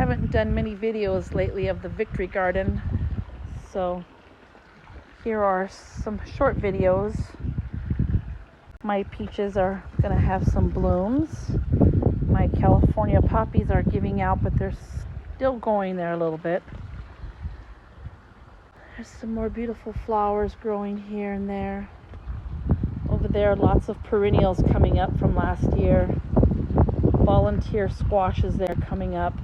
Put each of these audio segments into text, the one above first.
haven't done many videos lately of the Victory Garden, so here are some short videos. My peaches are going to have some blooms. My California poppies are giving out, but they're still going there a little bit. There's some more beautiful flowers growing here and there. Over there, lots of perennials coming up from last year. Volunteer squashes there coming up.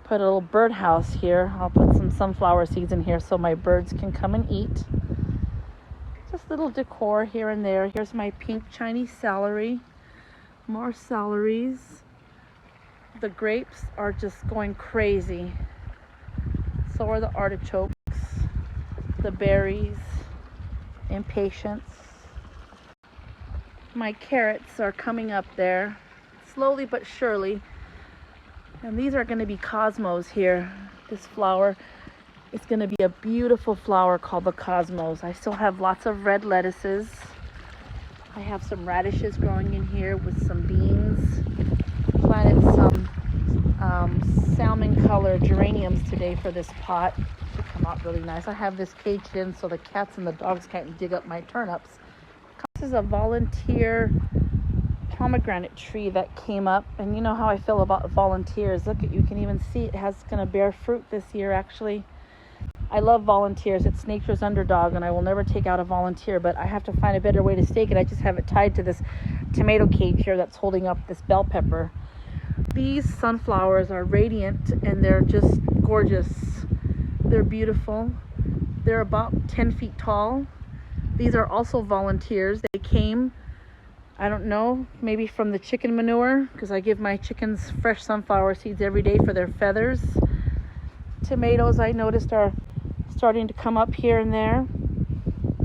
Put a little birdhouse here. I'll put some sunflower seeds in here so my birds can come and eat. Just little decor here and there. Here's my pink Chinese celery. More celeries. The grapes are just going crazy. So are the artichokes, the berries, impatiens. My carrots are coming up there, slowly but surely. And these are going to be cosmos here. This flower is going to be a beautiful flower called the cosmos. I still have lots of red lettuces. I have some radishes growing in here with some beans. Planted some salmon colored geraniums today for this pot. They come out really nice. I have this caged in so the cats and the dogs can't dig up my turnips. This is a volunteer pomegranate tree that came up, and you know how I feel about volunteers. Look, you can even see it has going to bear fruit this year. Actually, I love volunteers. It's nature's underdog, and I will never take out a volunteer, but I have to find a better way to stake it. I just have it tied to this tomato cage here that's holding up this bell pepper. These sunflowers are radiant, and they're just gorgeous. They're beautiful. They're about 10 feet tall. These are also volunteers. They came, I don't know, maybe from the chicken manure, because I give my chickens fresh sunflower seeds every day for their feathers. Tomatoes, I noticed, are starting to come up here and there.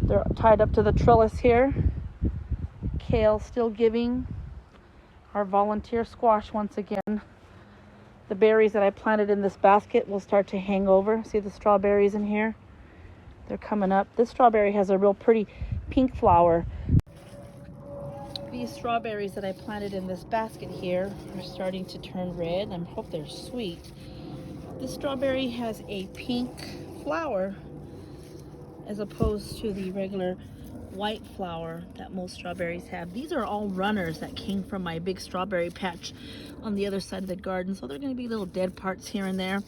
They're tied up to the trellis here. Kale still giving. Our volunteer squash once again. The berries that I planted in this basket will start to hang over. See the strawberries in here? They're coming up. This strawberry has a real pretty pink flower. These strawberries that I planted in this basket here are starting to turn red. I hope they're sweet. This strawberry has a pink flower as opposed to the regular white flower that most strawberries have. These are all runners that came from my big strawberry patch on the other side of the garden. So they're going to be little dead parts here and there.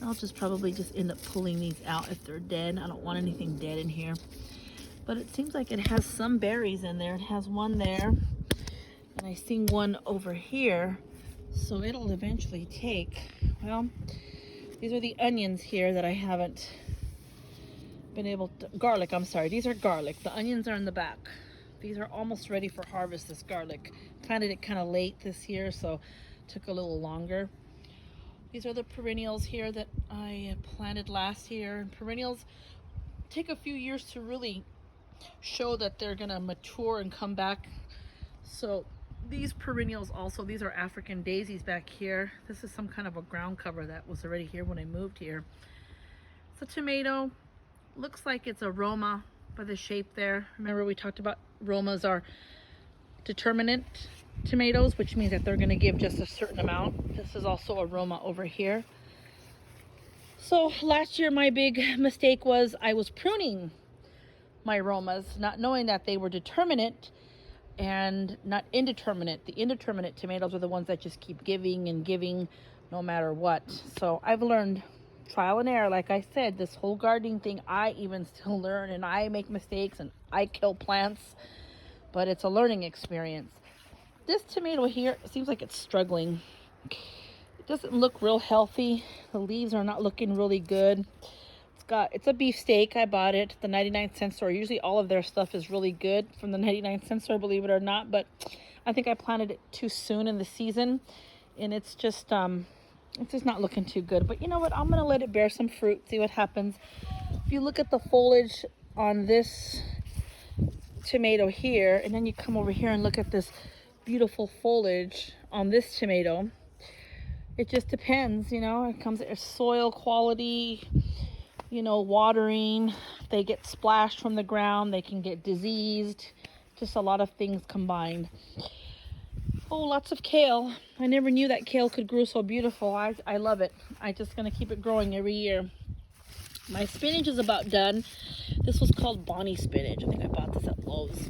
I'll probably end up pulling these out if they're dead. I don't want anything dead in here. But it seems like it has some berries in there. It has one there. And I see one over here. So it'll eventually take, well, these are the onions here that I haven't been able to, garlic, I'm sorry. These are garlic. The onions are in the back. These are almost ready for harvest, this garlic. Planted it kind of late this year, so it took a little longer. These are the perennials here that I planted last year. Perennials take a few years to really show that they're gonna mature and come back. So these perennials also, these are African daisies back here. This is some kind of a ground cover that was already here when I moved here. It's a tomato. Looks like it's a Roma by the shape there. Remember we talked about Romas are determinate tomatoes, which means that they're going to give just a certain amount. This is also a Roma over here. So last year my big mistake was I was pruning my Romas, not knowing that they were determinate and not indeterminate. The indeterminate tomatoes are the ones that just keep giving and giving no matter what. So I've learned trial and error. Like I said, this whole gardening thing, I even still learn, and I make mistakes and I kill plants, but it's a learning experience. This tomato here seems like it's struggling. It doesn't look real healthy. The leaves are not looking really good. It's a beefsteak. I bought it at the 99-cent store. Usually all of their stuff is really good from the 99-cent store, believe it or not, but I think I planted it too soon in the season, and it's just not looking too good. But you know what? I'm going to let it bear some fruit, see what happens. If you look at the foliage on this tomato here, and then you come over here and look at this beautiful foliage on this tomato, it just depends, you know. It comes at soil quality, you know, watering. If they get splashed from the ground, they can get diseased. Just a lot of things combined. Oh, lots of kale. I never knew that kale could grow so beautiful. I love it. I'm just going to keep it growing every year. My spinach is about done. This was called Bonnie spinach. I think I bought this at Lowe's.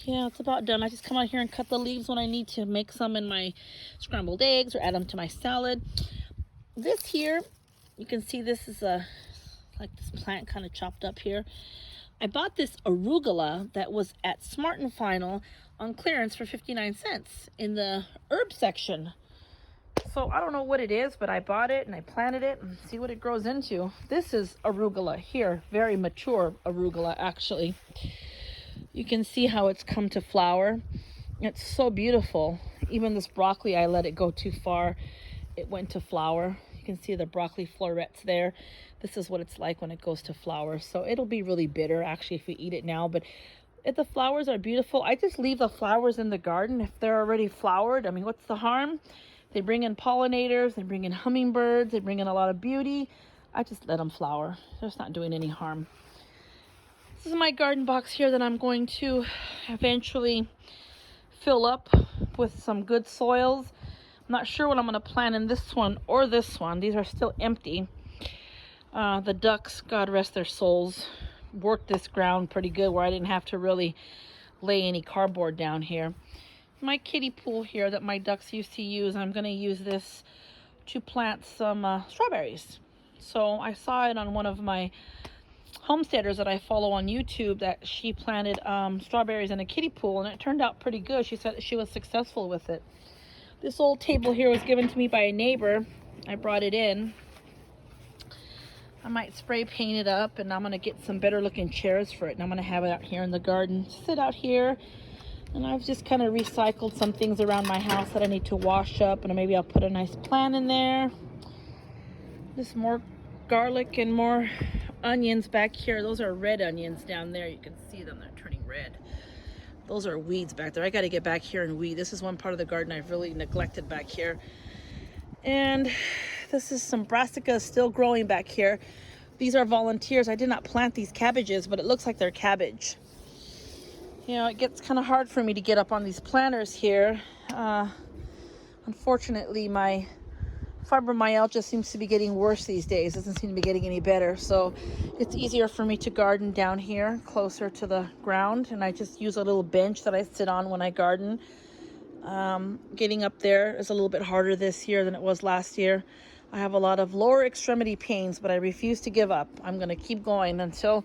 Yeah, it's about done. I just come out here and cut the leaves when I need to make some in my scrambled eggs or add them to my salad. This here, you can see this is like this plant kind of chopped up here. I bought this arugula that was at Smart & Final on clearance for 59 cents in the herb section. So I don't know what it is, but I bought it and I planted it and see what it grows into. This is arugula here, very mature arugula actually. You can see how it's come to flower. It's so beautiful. Even this broccoli, I let it go too far. It went to flower. You can see the broccoli florets there. This is what it's like when it goes to flower. So it'll be really bitter actually if you eat it now, but if the flowers are beautiful, I just leave the flowers in the garden if they're already flowered. I mean, what's the harm? They bring in pollinators, they bring in hummingbirds, they bring in a lot of beauty. I just let them flower. They're just not doing any harm. This is my garden box here that I'm going to eventually fill up with some good soils. I'm not sure what I'm going to plant in this one or this one. These are still empty. The ducks, God rest their souls, worked this ground pretty good where I didn't have to really lay any cardboard down here. My kiddie pool here that my ducks used to use, I'm going to use this to plant some strawberries. So I saw it on one of my homesteaders that I follow on YouTube that she planted strawberries in a kiddie pool, and it turned out pretty good. She said she was successful with it. This old table here was given to me by a neighbor. I brought it in. I might spray paint it up, and I'm going to get some better looking chairs for it, and I'm going to have it out here in the garden. Sit out here, and I've just kind of recycled some things around my house that I need to wash up, and maybe I'll put a nice plant in there. Just more garlic and more onions back here. Those are red onions down there. You can see them. They're turning red. Those are weeds back there. I got to get back here and weed. This is one part of the garden I've really neglected back here. And this is some brassica still growing back here. These are volunteers. I did not plant these cabbages, but it looks like they're cabbage. You know, it gets kind of hard for me to get up on these planters here. Unfortunately, my fibromyalgia seems to be getting worse these days. It doesn't seem to be getting any better. So it's easier for me to garden down here closer to the ground. And I just use a little bench that I sit on when I garden. Getting up there is a little bit harder this year than it was last year. I have a lot of lower extremity pains, but I refuse to give up. I'm going to keep going until,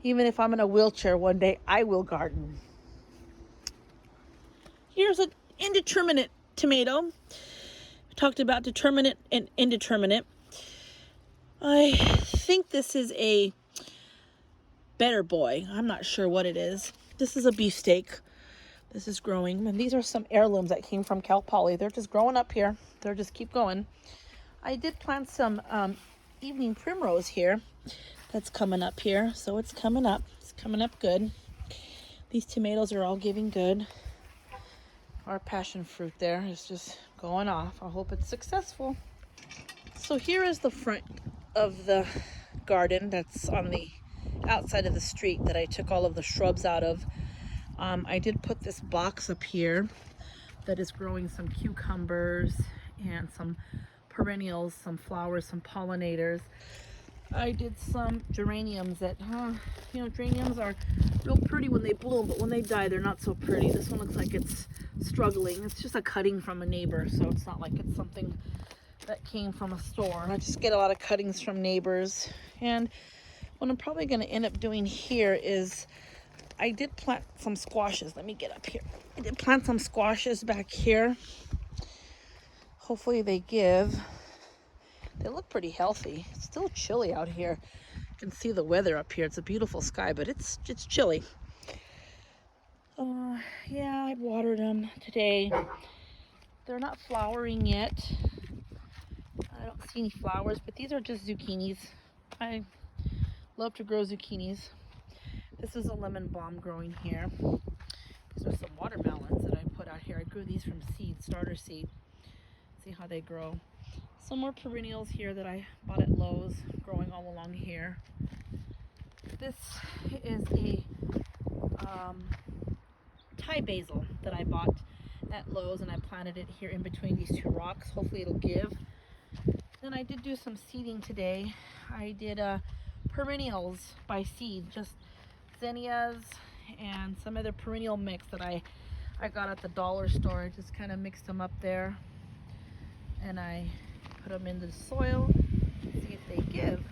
even if I'm in a wheelchair one day, I will garden. Here's an indeterminate tomato. We talked about determinate and indeterminate. I think this is a better boy. I'm not sure what it is. This is a beefsteak. This is growing, and these are some heirlooms that came from Cal Poly. They're just growing up here. They're just keep going. I did plant some evening primrose here. That's coming up here, so it's coming up. It's coming up good. These tomatoes are all giving good. Our passion fruit there is just going off. I hope it's successful. So here is the front of the garden that's on the outside of the street that I took all of the shrubs out of. I did put this box up here that is growing some cucumbers and some perennials, some flowers, some pollinators. I did some geraniums that, you know, geraniums are real pretty when they bloom, but when they die, they're not so pretty. This one looks like it's struggling. It's just a cutting from a neighbor, so it's not like it's something that came from a store. I just get a lot of cuttings from neighbors. And what I'm probably going to end up doing here is I did plant some squashes. Let me get up here. I did plant some squashes back here. Hopefully they give. They look pretty healthy. It's still chilly out here. You can see the weather up here. It's a beautiful sky, but it's chilly. Yeah, I watered them today. They're not flowering yet. I don't see any flowers, but these are just zucchinis. I love to grow zucchinis. This is a lemon balm growing here. These are some watermelons that I put out here. I grew these from seed, starter seed. See how they grow. Some more perennials here that I bought at Lowe's, growing all along here. This is a Thai basil that I bought at Lowe's, and I planted it here in between these two rocks. Hopefully it'll give. Then I did do some seeding today. I did perennials by seed, just zinnias and some other perennial mix that I got at the dollar store. I just kind of mixed them up there, and I put them in the soil to see if they give.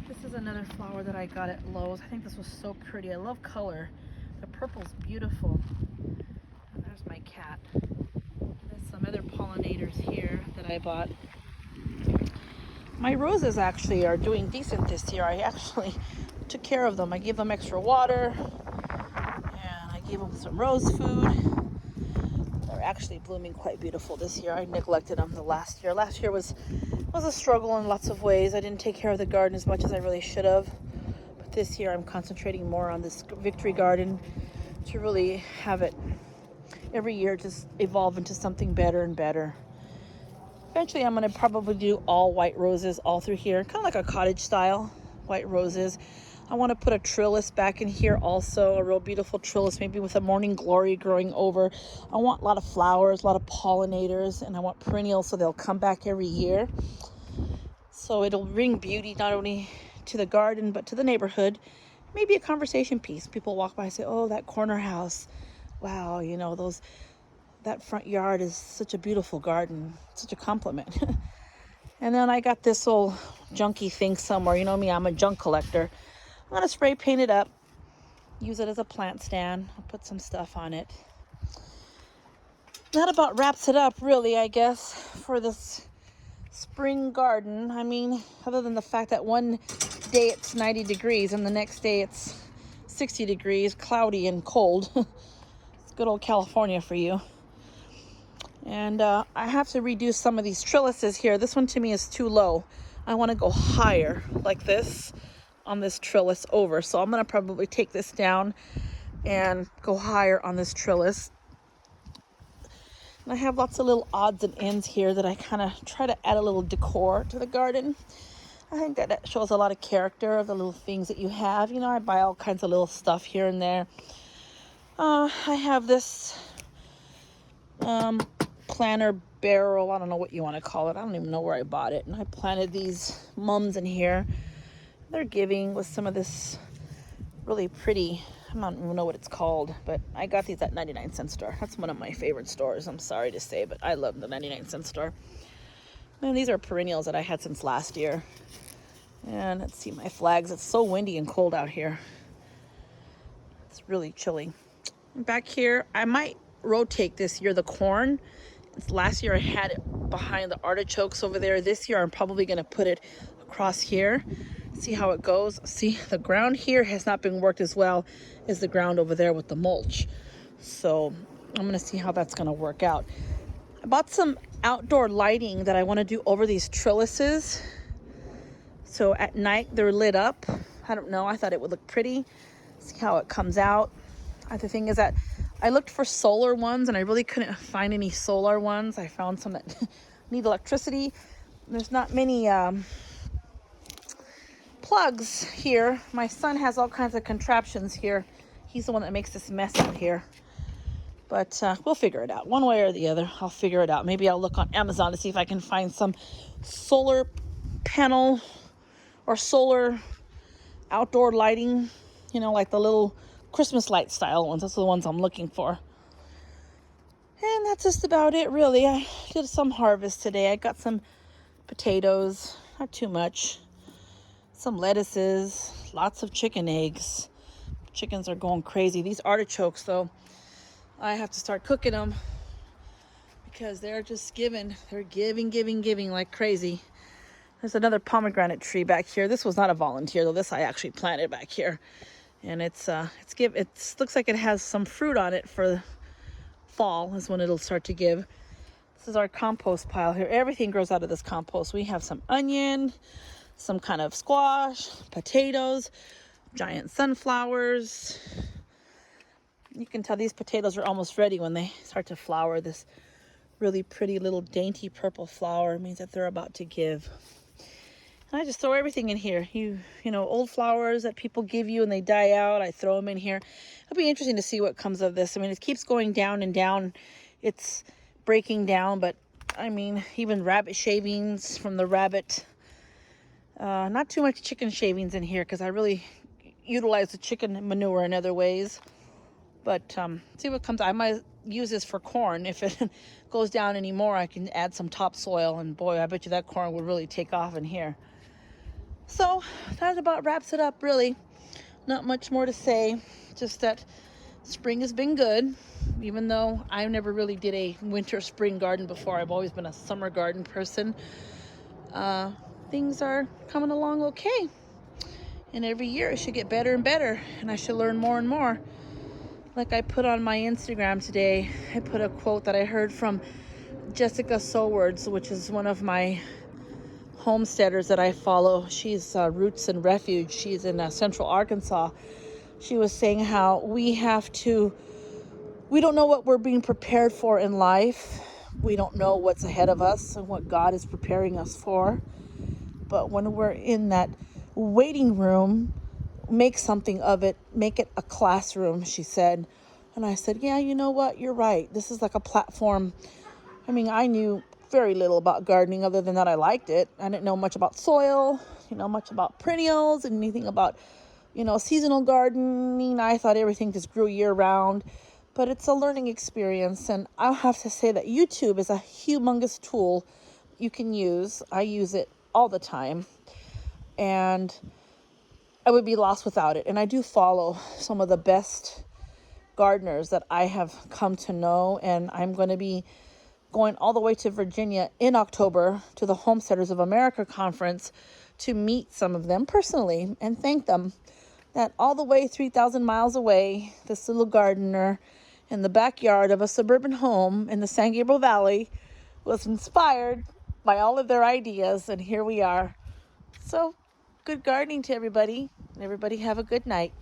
This is another flower that I got at Lowe's. I think this was so pretty. I love color. The purple's beautiful. And there's my cat. There's some other pollinators here that I bought. My roses actually are doing decent this year. I actually took care of them. I gave them extra water, and I gave them some rose food. They're actually blooming quite beautiful this year. I neglected them the last year. Last year was a struggle in lots of ways. I didn't take care of the garden as much as I really should have. But this year I'm concentrating more on this victory garden to really have it every year just evolve into something better and better. Eventually I'm going to probably do all white roses all through here, kind of like a cottage style white roses. I want to put a trellis back in here also, a real beautiful trellis, maybe with a morning glory growing over. I want a lot of flowers, a lot of pollinators, and I want perennials so they'll come back every year. So it'll bring beauty not only to the garden but to the neighborhood. Maybe a conversation piece. People walk by and say, oh, that corner house. Wow, you know, that front yard is such a beautiful garden. Such a compliment. And then I got this old junky thing somewhere. You know me, I'm a junk collector. I'm going to spray paint it up, use it as a plant stand. I'll put some stuff on it. That about wraps it up, really, I guess, for this spring garden. I mean, other than the fact that one day it's 90 degrees and the next day it's 60 degrees, cloudy and cold. It's good old California for you. And I have to redo some of these trellises here. This one to me is too low. I want to go higher like this on this trellis over. So I'm going to probably take this down and go higher on this trellis. And I have lots of little odds and ends here that I kind of try to add a little decor to the garden. I think that shows a lot of character of the little things that you have. You know, I buy all kinds of little stuff here and there. I have this planter barrel. I don't know what you want to call it. I don't even know where I bought it. And I planted these mums in here. They're giving with some of this really pretty, I don't even know what it's called, but I got these at 99-cent store. That's one of my favorite stores, I'm sorry to say, but I love the 99-cent store. And these are perennials that I had since last year. And let's see my flags. It's so windy and cold out here. It's really chilly. Back here, I might rotate this year the corn. Last year I had it behind the artichokes over there. This year I'm probably going to put it across here. See how it goes. See, the ground here has not been worked as well as the ground over there with the mulch. So I'm going to see how that's going to work out. I bought some outdoor lighting that I want to do over these trellises. So at night they're lit up. I don't know. I thought it would look pretty. See how it comes out. The thing is that I looked for solar ones and I really couldn't find any solar ones. I found some that need electricity. There's not many plugs here. My son has all kinds of contraptions here. He's the one that makes this mess out here. But we'll figure it out. One way or the other, I'll figure it out. Maybe I'll look on Amazon to see if I can find some solar panel or solar outdoor lighting. You know, like the little Christmas light style ones. Those are the ones I'm looking for. And that's just about it, really. I did some harvest today. I got some potatoes, not too much. Some lettuces, lots of chicken eggs. Chickens are going crazy. These artichokes, though, I have to start cooking them because they're just giving. They're giving like crazy. There's another pomegranate tree back here. This was not a volunteer, though. This I actually planted back here. And it looks like it has some fruit on it for fall is when it'll start to give. This is our compost pile here. Everything grows out of this compost. We have some onion, some kind of squash, potatoes, giant sunflowers. You can tell these potatoes are almost ready when they start to flower. This really pretty little dainty purple flower means that they're about to give. And I just throw everything in here. You know, old flowers that people give you and they die out, I throw them in here. It'll be interesting to see what comes of this. I mean, it keeps going down and down. It's breaking down, but I mean, even rabbit shavings from the rabbit. Not too much chicken shavings in here because I really utilize the chicken manure in other ways. But see what comes. I might use this for corn. If it goes down anymore, I can add some topsoil. And boy, I bet you that corn will really take off in here. So that about wraps it up, really. Not much more to say. Just that spring has been good. Even though I never really did a winter spring garden before. I've always been a summer garden person. Things are coming along okay. And every year it should get better and better. And I should learn more and more. Like I put on my Instagram today, I put a quote that I heard from Jessica Sowards, which is one of my homesteaders that I follow. She's Roots and Refuge. She's in Central Arkansas. She was saying how we don't know what we're being prepared for in life. We don't know what's ahead of us and what God is preparing us for. But when we're in that waiting room, make something of it, make it a classroom, she said. And I said, yeah, you know what? You're right. This is like a platform. I mean, I knew very little about gardening other than that I liked it. I didn't know much about soil, much about perennials, and anything about, seasonal gardening. I thought everything just grew year round. But it's a learning experience. And I'll have to say that YouTube is a humongous tool you can use. I use it all the time. And I would be lost without it. And I do follow some of the best gardeners that I have come to know. And I'm going to be going all the way to Virginia in October to the Homesteaders of America conference to meet some of them personally and thank them that all the way 3,000 miles away, this little gardener in the backyard of a suburban home in the San Gabriel Valley was inspired by all of their ideas. And here we are. So good gardening to everybody. Everybody have a good night.